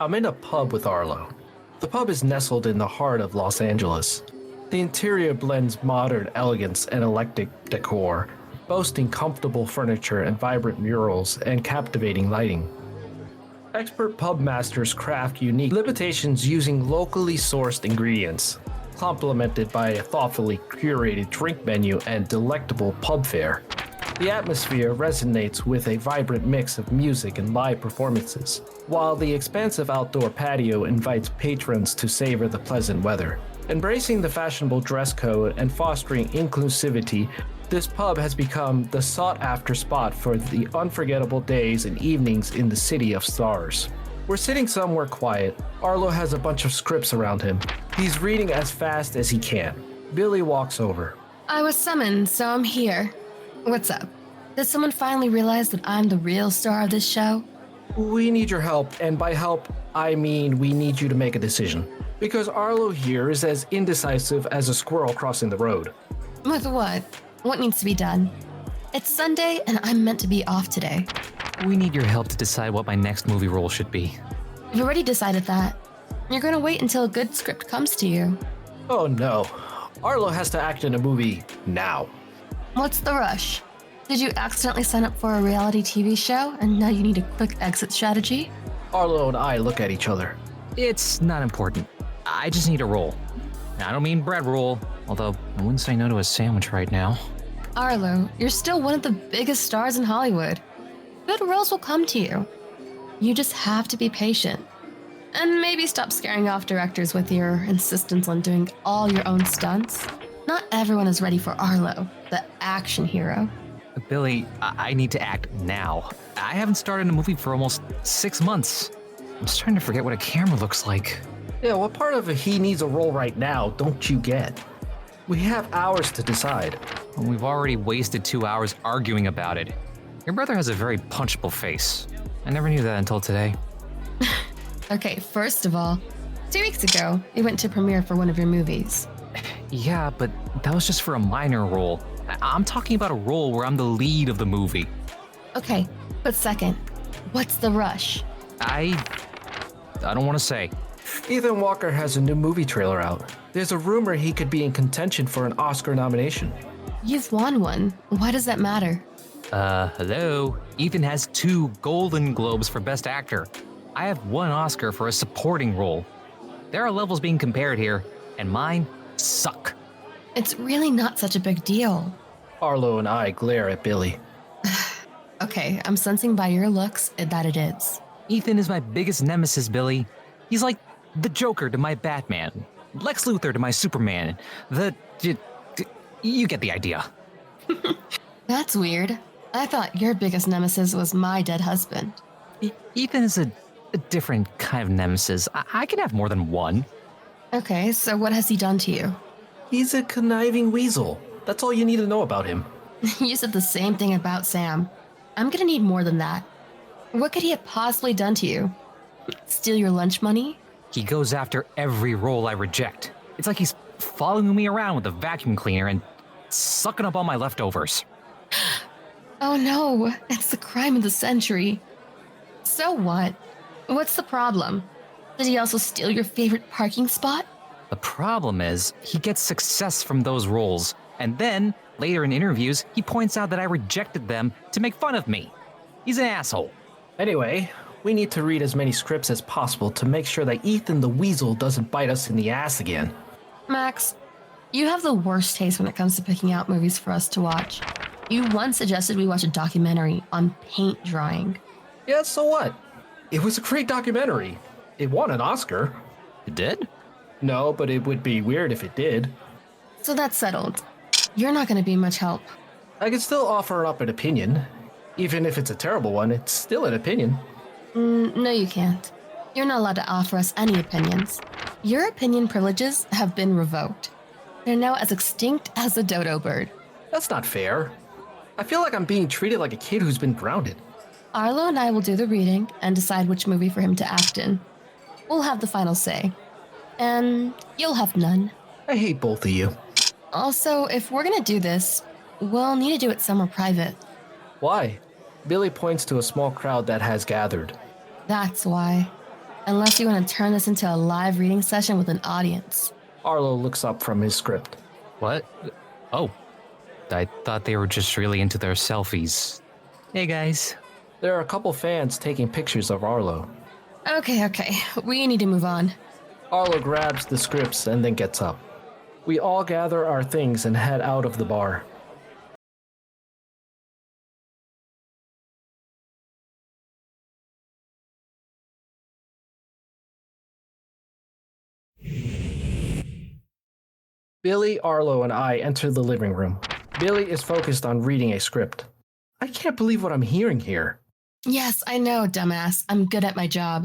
I'm in a pub with Arlo. The pub is nestled in the heart of Los Angeles. The interior blends modern elegance and eclectic decor, boasting comfortable furniture and vibrant murals and captivating lighting. Expert pub masters craft unique libations using locally sourced ingredients, complemented by a thoughtfully curated drink menu and delectable pub fare. The atmosphere resonates with a vibrant mix of music and live performances, while the expansive outdoor patio invites patrons to savor the pleasant weather. Embracing the fashionable dress code and fostering inclusivity, this pub has become the sought-after spot for the unforgettable days and evenings in the city of stars. We're sitting somewhere quiet. Arlo has a bunch of scripts around him. He's reading as fast as he can. Billie walks over. I was summoned, so I'm here. What's up? Did someone finally realize that I'm the real star of this show? We need your help, and by help, I mean we need you to make a decision. Because Arlo here is as indecisive as a squirrel crossing the road. With what? What needs to be done? It's Sunday, and I'm meant to be off today. We need your help to decide what my next movie role should be. You've already decided that. You're gonna wait until a good script comes to you. Oh no. Arlo has to act in a movie now. What's the rush? Did you accidentally sign up for a reality TV show, and now you need a quick exit strategy? Arlo and I look at each other. It's not important. I just need a role. I don't mean bread roll, although I wouldn't say no to a sandwich right now. Arlo, you're still one of the biggest stars in Hollywood. Good roles will come to you. You just have to be patient. And maybe stop scaring off directors with your insistence on doing all your own stunts. Not everyone is ready for Arlo, the action hero. Billie, I need to act now. I haven't started a movie for almost 6 months. I'm just trying to forget what a camera looks like. Yeah, what part of a he needs a role right now don't you get? We have hours to decide. Well, we've already wasted 2 hours arguing about it. Your brother has a very punchable face. I never knew that until today. Okay, first of all, 2 weeks ago, we went to premiere for one of your movies. Yeah, but that was just for a minor role. I'm talking about a role where I'm the lead of the movie. Okay, but second, what's the rush? I don't want to say. Ethan Walker has a new movie trailer out. There's a rumor he could be in contention for an Oscar nomination. You've won one. Why does that matter? Hello? Ethan has 2 Golden Globes for Best Actor. I have 1 Oscar for a supporting role. There are levels being compared here, and mine suck. It's really not such a big deal. Arlo and I glare at Billie. Okay, I'm sensing by your looks that it is. Ethan is my biggest nemesis, Billie. He's like the Joker to my Batman, Lex Luthor to my Superman. You get the idea. That's weird. I thought your biggest nemesis was my dead husband. Ethan is a different kind of nemesis. I can have more than one. Okay, so what has he done to you? He's a conniving weasel. That's all you need to know about him. You said the same thing about Sam. I'm gonna need more than that. What could he have possibly done to you? Steal your lunch money? He goes after every role I reject. It's like he's following me around with a vacuum cleaner and sucking up all my leftovers. Oh no, it's the crime of the century. So what? What's the problem? Did he also steal your favorite parking spot? The problem is, he gets success from those roles, and then, later in interviews, he points out that I rejected them to make fun of me. He's an asshole. Anyway, we need to read as many scripts as possible to make sure that Ethan the Weasel doesn't bite us in the ass again. Max, you have the worst taste when it comes to picking out movies for us to watch. You once suggested we watch a documentary on paint drying. Yeah, so what? It was a great documentary. It won an Oscar. It did? No, but it would be weird if it did. So that's settled. You're not going to be much help. I could still offer up an opinion. Even if it's a terrible one, it's still an opinion. No, you can't. You're not allowed to offer us any opinions. Your opinion privileges have been revoked. They're now as extinct as the dodo bird. That's not fair. I feel like I'm being treated like a kid who's been grounded. Arlo and I will do the reading and decide which movie for him to act in. We'll have the final say. And you'll have none. I hate both of you. Also, if we're gonna do this, we'll need to do it somewhere private. Why? Billie points to a small crowd that has gathered. That's why. Unless you want to turn this into a live reading session with an audience. Arlo looks up from his script. What? Oh, I thought they were just really into their selfies. Hey guys. There are a couple fans taking pictures of Arlo. Okay. We need to move on. Arlo grabs the scripts and then gets up. We all gather our things and head out of the bar. Billie, Arlo, and I enter the living room. Billie is focused on reading a script. I can't believe what I'm hearing here. Yes, I know, dumbass. I'm good at my job.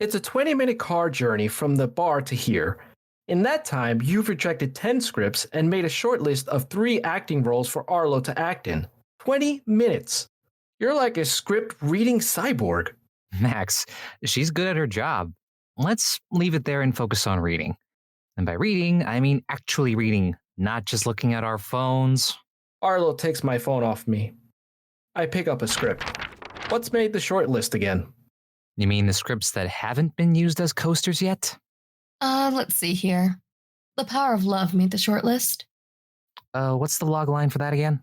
It's a 20-minute car journey from the bar to here. In that time, you've rejected 10 scripts and made a short list of 3 acting roles for Arlo to act in. 20 minutes. You're like a script reading cyborg. Max, she's good at her job. Let's leave it there and focus on reading. And by reading, I mean actually reading, not just looking at our phones. Arlo takes my phone off me. I pick up a script. What's made the short list again? You mean the scripts that haven't been used as coasters yet? Let's see here. The Power of Love made the shortlist. What's the log line for that again?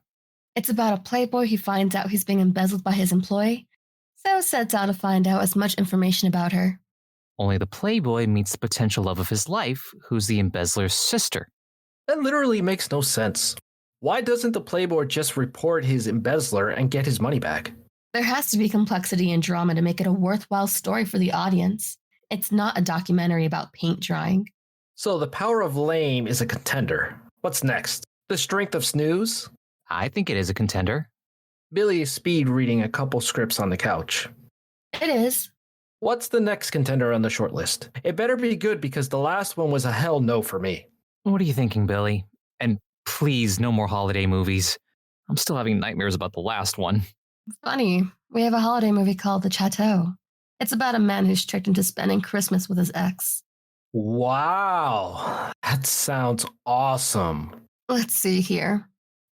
It's about a playboy who finds out he's being embezzled by his employee, so sets out to find out as much information about her. Only the playboy meets the potential love of his life, who's the embezzler's sister. That literally makes no sense. Why doesn't the playboy just report his embezzler and get his money back? There has to be complexity and drama to make it a worthwhile story for the audience. It's not a documentary about paint drying. So the Power of Lame is a contender. What's next? The Strength of Snooze? I think it is a contender. Billie is speed reading a couple scripts on the couch. It is. What's the next contender on the shortlist? It better be good because the last one was a hell no for me. What are you thinking, Billie? And please, no more holiday movies. I'm still having nightmares about the last one. Funny, we have a holiday movie called The Chateau. It's about a man who's tricked into spending Christmas with his ex. Wow, that sounds awesome. Let's see here.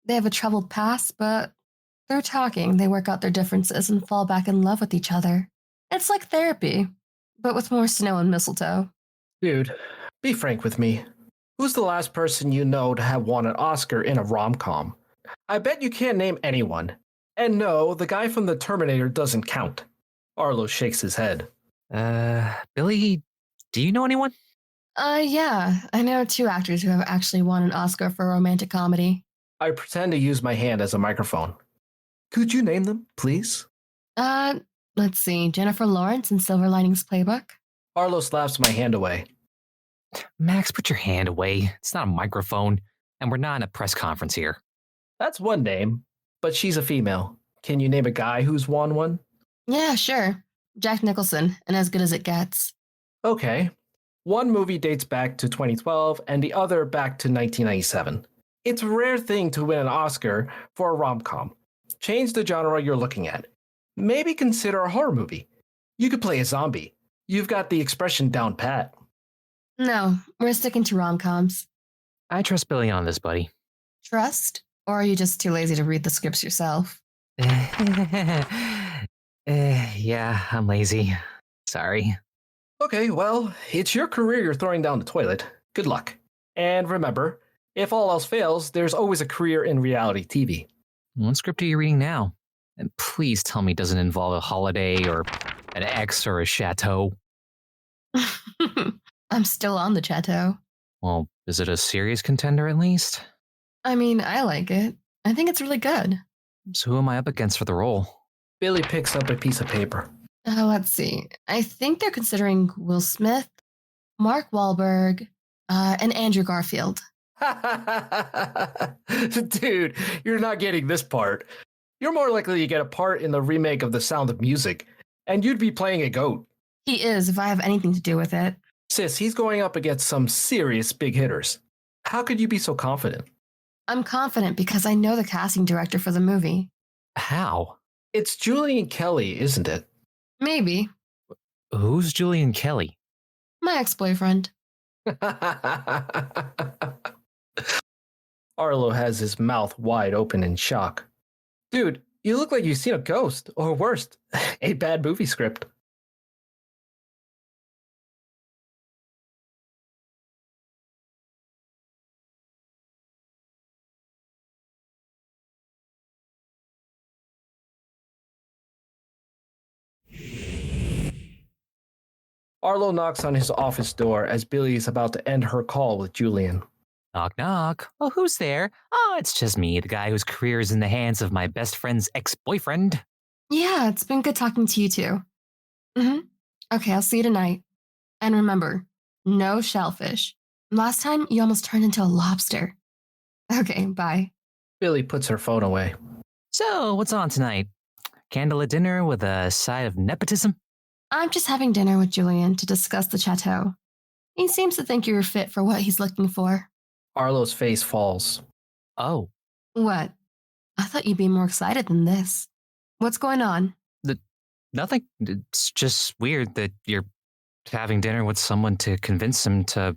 They have a troubled past, but through talking, they work out their differences and fall back in love with each other. It's like therapy, but with more snow and mistletoe. Dude, be frank with me. Who's the last person you know to have won an Oscar in a rom-com? I bet you can't name anyone. And no, the guy from the Terminator doesn't count. Arlo shakes his head. Billie, do you know anyone? Yeah, I know 2 actors who have actually won an Oscar for a romantic comedy. I pretend to use my hand as a microphone. Could you name them, please? Let's see, Jennifer Lawrence in Silver Linings Playbook. Arlo slaps my hand away. Max, put your hand away. It's not a microphone, and we're not in a press conference here. That's one name, but she's a female. Can you name a guy who's won one? Yeah, sure. Jack Nicholson, and As Good as It Gets. Okay. One movie dates back to 2012 and the other back to 1997. It's a rare thing to win an Oscar for a rom-com. Change the genre you're looking at. Maybe consider a horror movie. You could play a zombie. You've got the expression down pat. No, we're sticking to rom-coms. I trust Billie on this, buddy. Trust? Or are you just too lazy to read the scripts yourself? Yeah, I'm lazy. Sorry. Okay, well, it's your career you're throwing down the toilet. Good luck. And remember, if all else fails, there's always a career in reality TV. What script are you reading now? And please tell me it doesn't involve a holiday or an ex or a chateau. I'm still on the Chateau. Well, is it a serious contender at least? I mean, I like it. I think it's really good. So who am I up against for the role? Billie picks up a piece of paper. Let's see. I think they're considering Will Smith, Mark Wahlberg, and Andrew Garfield. Dude, you're not getting this part. You're more likely to get a part in the remake of The Sound of Music, and you'd be playing a goat. He is, if I have anything to do with it. Sis, he's going up against some serious big hitters. How could you be so confident? I'm confident because I know the casting director for the movie. How? It's Julian Kelly, isn't it? Maybe. Who's Julian Kelly? My ex-boyfriend. Arlo has his mouth wide open in shock. Dude, you look like you've seen a ghost, or worse, a bad movie script. Arlo knocks on his office door as Billie is about to end her call with Julian. Knock, knock. Oh, who's there? Oh, it's just me, the guy whose career is in the hands of my best friend's ex-boyfriend. Yeah, it's been good talking to you too. Okay, I'll see you tonight. And remember, no shellfish. Last time, you almost turned into a lobster. Okay, bye. Billie puts her phone away. So, what's on tonight? Candlelit dinner with a side of nepotism? I'm just having dinner with Julian to discuss the chateau. He seems to think you're fit for what he's looking for. Arlo's face falls. Oh, What? I thought you'd be more excited than this. What's going on? nothing. It's just weird that you're having dinner with someone to convince him to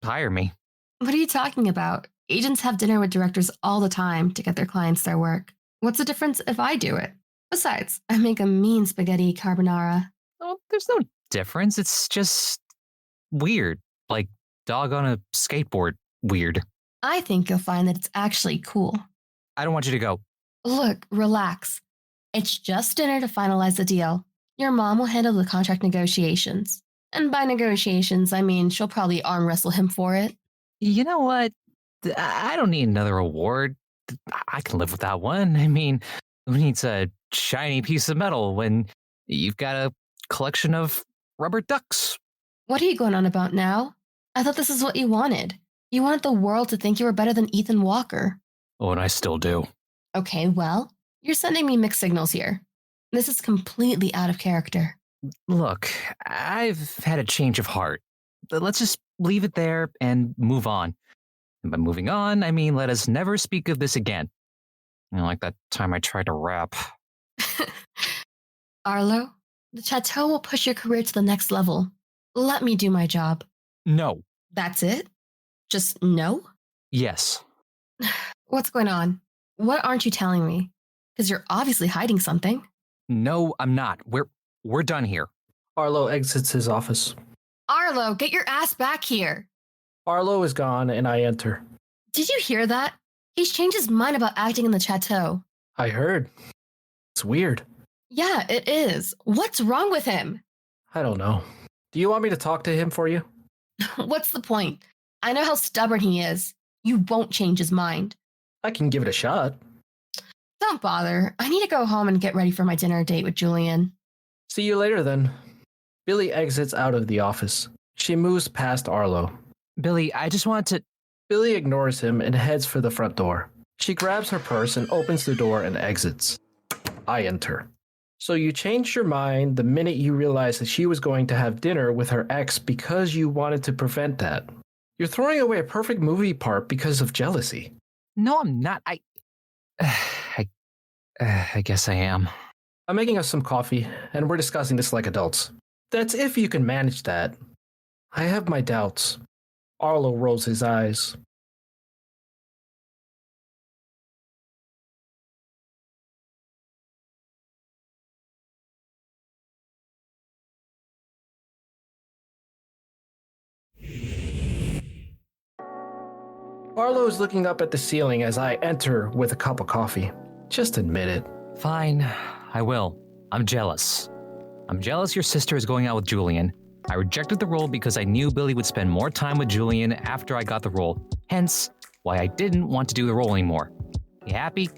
hire me. What are you talking about? Agents have dinner with directors all the time to get their clients their work. What's the difference if I do it? Besides, I make a mean spaghetti carbonara. Oh, there's no difference. It's just weird. Like dog on a skateboard weird. I think you'll find that it's actually cool. I don't want you to go. Look, relax. It's just dinner to finalize the deal. Your mom will handle the contract negotiations. And by negotiations, I mean she'll probably arm wrestle him for it. You know what? I don't need another award. I can live with that one. I mean, who needs a shiny piece of metal when you've got a collection of rubber ducks? What are you going on about now? I thought this is what you wanted. You wanted the world to think you were better than Ethan Walker. Oh, and I still do. Okay, well, you're sending me mixed signals here. This is completely out of character. Look, I've had a change of heart. Let's just leave it there and move on. And by moving on, I mean let us never speak of this again. Like that time I tried to rap. Arlo, the chateau will push your career to the next level. Let me do my job. No. That's it? Just no? Yes. What's going on? What aren't you telling me? Because you're obviously hiding something. No, I'm not. We're done here. Arlo exits his office. Arlo, get your ass back here. Arlo is gone and I enter. Did you hear that? He's changed his mind about acting in the chateau. I heard. It's weird. Yeah, it is. What's wrong with him? I don't know. Do you want me to talk to him for you? What's the point? I know how stubborn he is. You won't change his mind. I can give it a shot. Don't bother. I need to go home and get ready for my dinner date with Julian. See you later then. Billie exits out of the office. She moves past Arlo. Billie, I just wanted to... Billie ignores him and heads for the front door. She grabs her purse and opens the door and exits. I enter. So you changed your mind the minute you realized that she was going to have dinner with her ex because you wanted to prevent that. You're throwing away a perfect movie part because of jealousy. No, I'm not. I guess I am. I'm making us some coffee, and we're discussing this like adults. That's if you can manage that. I have my doubts. Arlo rolls his eyes. Arlo is looking up at the ceiling as I enter with a cup of coffee. Just admit it. Fine, I will. I'm jealous. I'm jealous your sister is going out with Julian. I rejected the role because I knew Billie would spend more time with Julian after I got the role. Hence, why I didn't want to do the role anymore. You happy?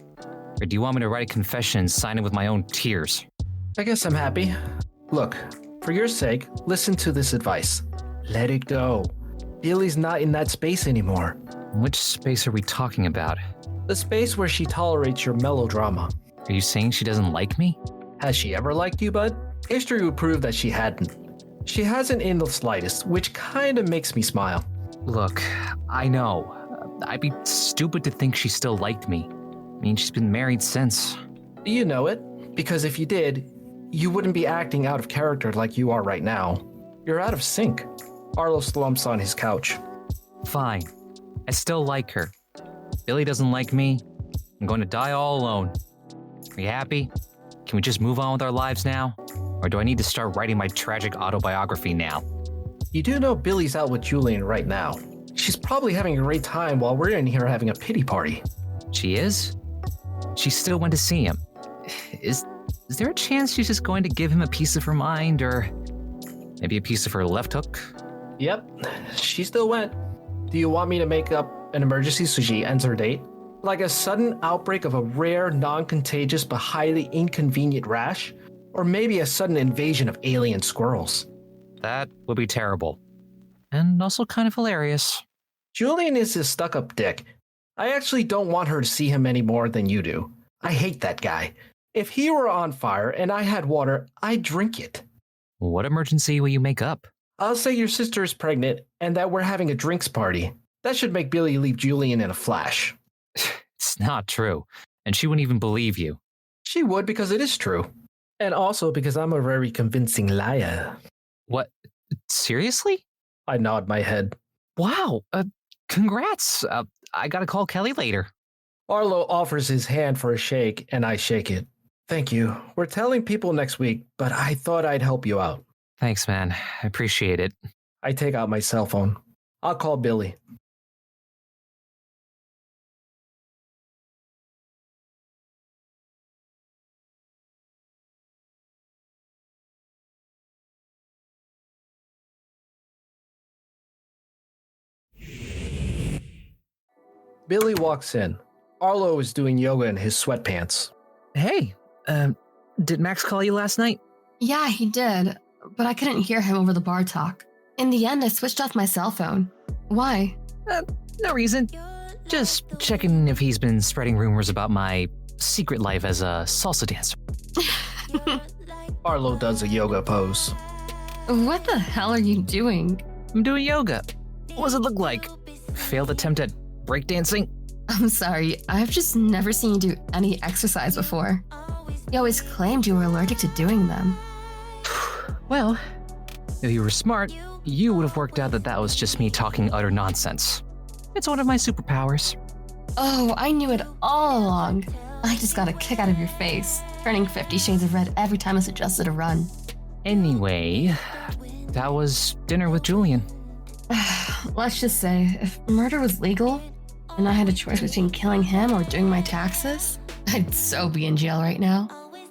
Or do you want me to write a confession and sign it with my own tears? I guess I'm happy. Look, for your sake, listen to this advice. Let it go. Billie's not in that space anymore. Which space are we talking about? The space where she tolerates your melodrama. Are you saying she doesn't like me? Has she ever liked you, bud? History would prove that she hadn't. She hasn't in the slightest, which kinda makes me smile. Look, I know. I'd be stupid to think she still liked me. I mean, she's been married since. Do you know it? Because if you did, you wouldn't be acting out of character like you are right now. You're out of sync. Arlo slumps on his couch. Fine. I still like her. Billie doesn't like me. I'm going to die all alone. Are you happy? Can we just move on with our lives now? Or do I need to start writing my tragic autobiography now? You do know Billie's out with Julian right now. She's probably having a great time while we're in here having a pity party. She is? She still went to see him. Is there a chance she's just going to give him a piece of her mind, or Maybe a piece of her left hook? Yep, she still went. Do you want me to make up an emergency so she ends her date? Like a sudden outbreak of a rare, non-contagious but highly inconvenient rash? Or maybe a sudden invasion of alien squirrels? That would be terrible. And also kind of hilarious. Julian is a stuck-up dick. I actually don't want her to see him any more than you do. I hate that guy. If he were on fire and I had water, I'd drink it. What emergency will you make up? I'll say your sister is pregnant and that we're having a drinks party. That should make Billie leave Julian in a flash. It's not true, and she wouldn't even believe you. She would because it is true. And also because I'm a very convincing liar. What? Seriously? I nod my head. Wow, congrats. I gotta call Kelly later. Arlo offers his hand for a shake, and I shake it. Thank you. We're telling people next week, but I thought I'd help you out. Thanks, man. I appreciate it. I take out my cell phone. I'll call Billie. Billie walks in. Arlo is doing yoga in his sweatpants. Hey, did Max call you last night? Yeah, he did, but I couldn't hear him over the bar talk. In the end, I switched off my cell phone. Why? No reason. Just checking if he's been spreading rumors about my secret life as a salsa dancer. Arlo does a yoga pose. What the hell are you doing? I'm doing yoga. What does it look like? Failed attempt at breakdancing? I'm sorry, I've just never seen you do any exercise before. You always claimed you were allergic to doing them. Well, if you were smart, you would have worked out that that was just me talking utter nonsense. It's one of my superpowers. Oh, I knew it all along. I just got a kick out of your face, turning 50 shades of red every time I suggested a run. Anyway, that was dinner with Julian. Let's just say, if murder was legal, and I had a choice between killing him or doing my taxes, I'd so be in jail right now.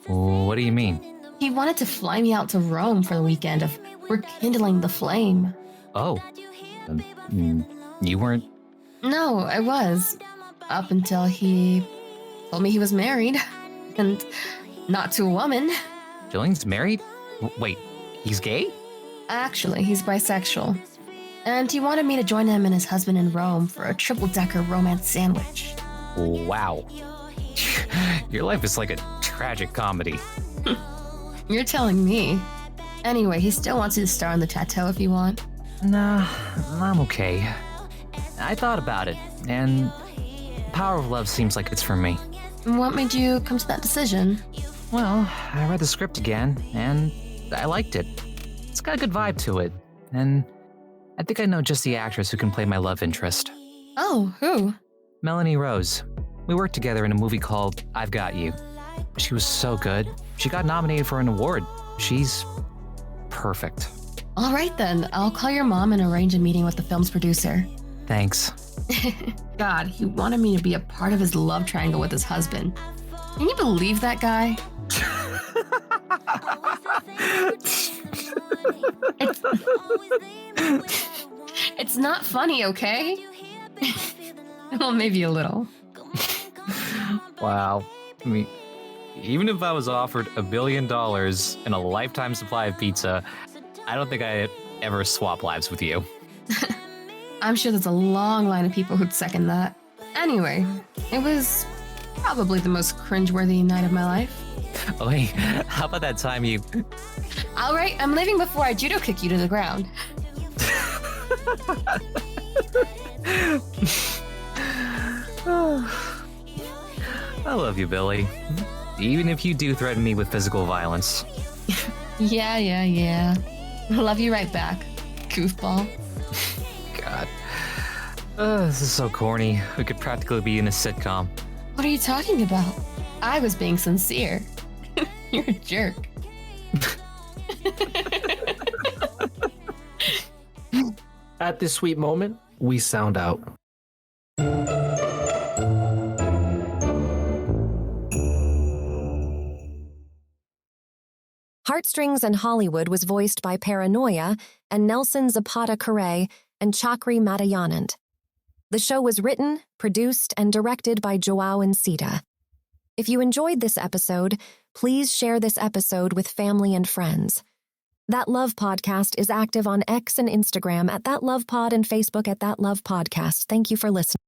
What do you mean? He wanted to fly me out to Rome for the weekend of rekindling the flame. Oh, you weren't? No, I was. Up until he told me he was married. And not to a woman. Julian's married? Wait, he's gay? Actually, he's bisexual. And he wanted me to join him and his husband in Rome for a triple-decker romance sandwich. Wow. Your life is like a tragic comedy. You're telling me. Anyway, he still wants you to star in the tattoo if you want. Nah, I'm okay. I thought about it, and Power of Love seems like it's for me. What made you come to that decision? Well, I read the script again, and I liked it. It's got a good vibe to it, and I think I know just the actress who can play my love interest. Oh, who? Melanie Rose. We worked together in a movie called I've Got You. She was so good. She got nominated for an award. She's perfect. All right then, I'll call your mom and arrange a meeting with the film's producer. Thanks. God, he wanted me to be a part of his love triangle with his husband. Can you believe that guy? It's not funny, okay? Well, maybe a little. Wow. I mean, even if I was offered $1 billion and a lifetime supply of pizza, I don't think I'd ever swap lives with you. I'm sure there's a long line of people who'd second that. Anyway, it was probably the most cringeworthy night of my life. Oh, hey, how about that time you... All right, I'm leaving before I judo kick you to the ground. I love you, Billie. Even if you do threaten me with physical violence. Yeah. Love you right back, goofball. God. This is so corny. We could practically be in a sitcom. What are you talking about? I was being sincere. You're a jerk. At this sweet moment, we sound out. Heartstrings and Hollywood was voiced by Paranoia and Nelson Zapata Correa and Chakri Matayanand. The show was written, produced, and directed by Joao Encita. If you enjoyed this episode, please share this episode with family and friends. That Love Podcast is active on X and Instagram at That Love Pod and Facebook at That Love Podcast. Thank you for listening.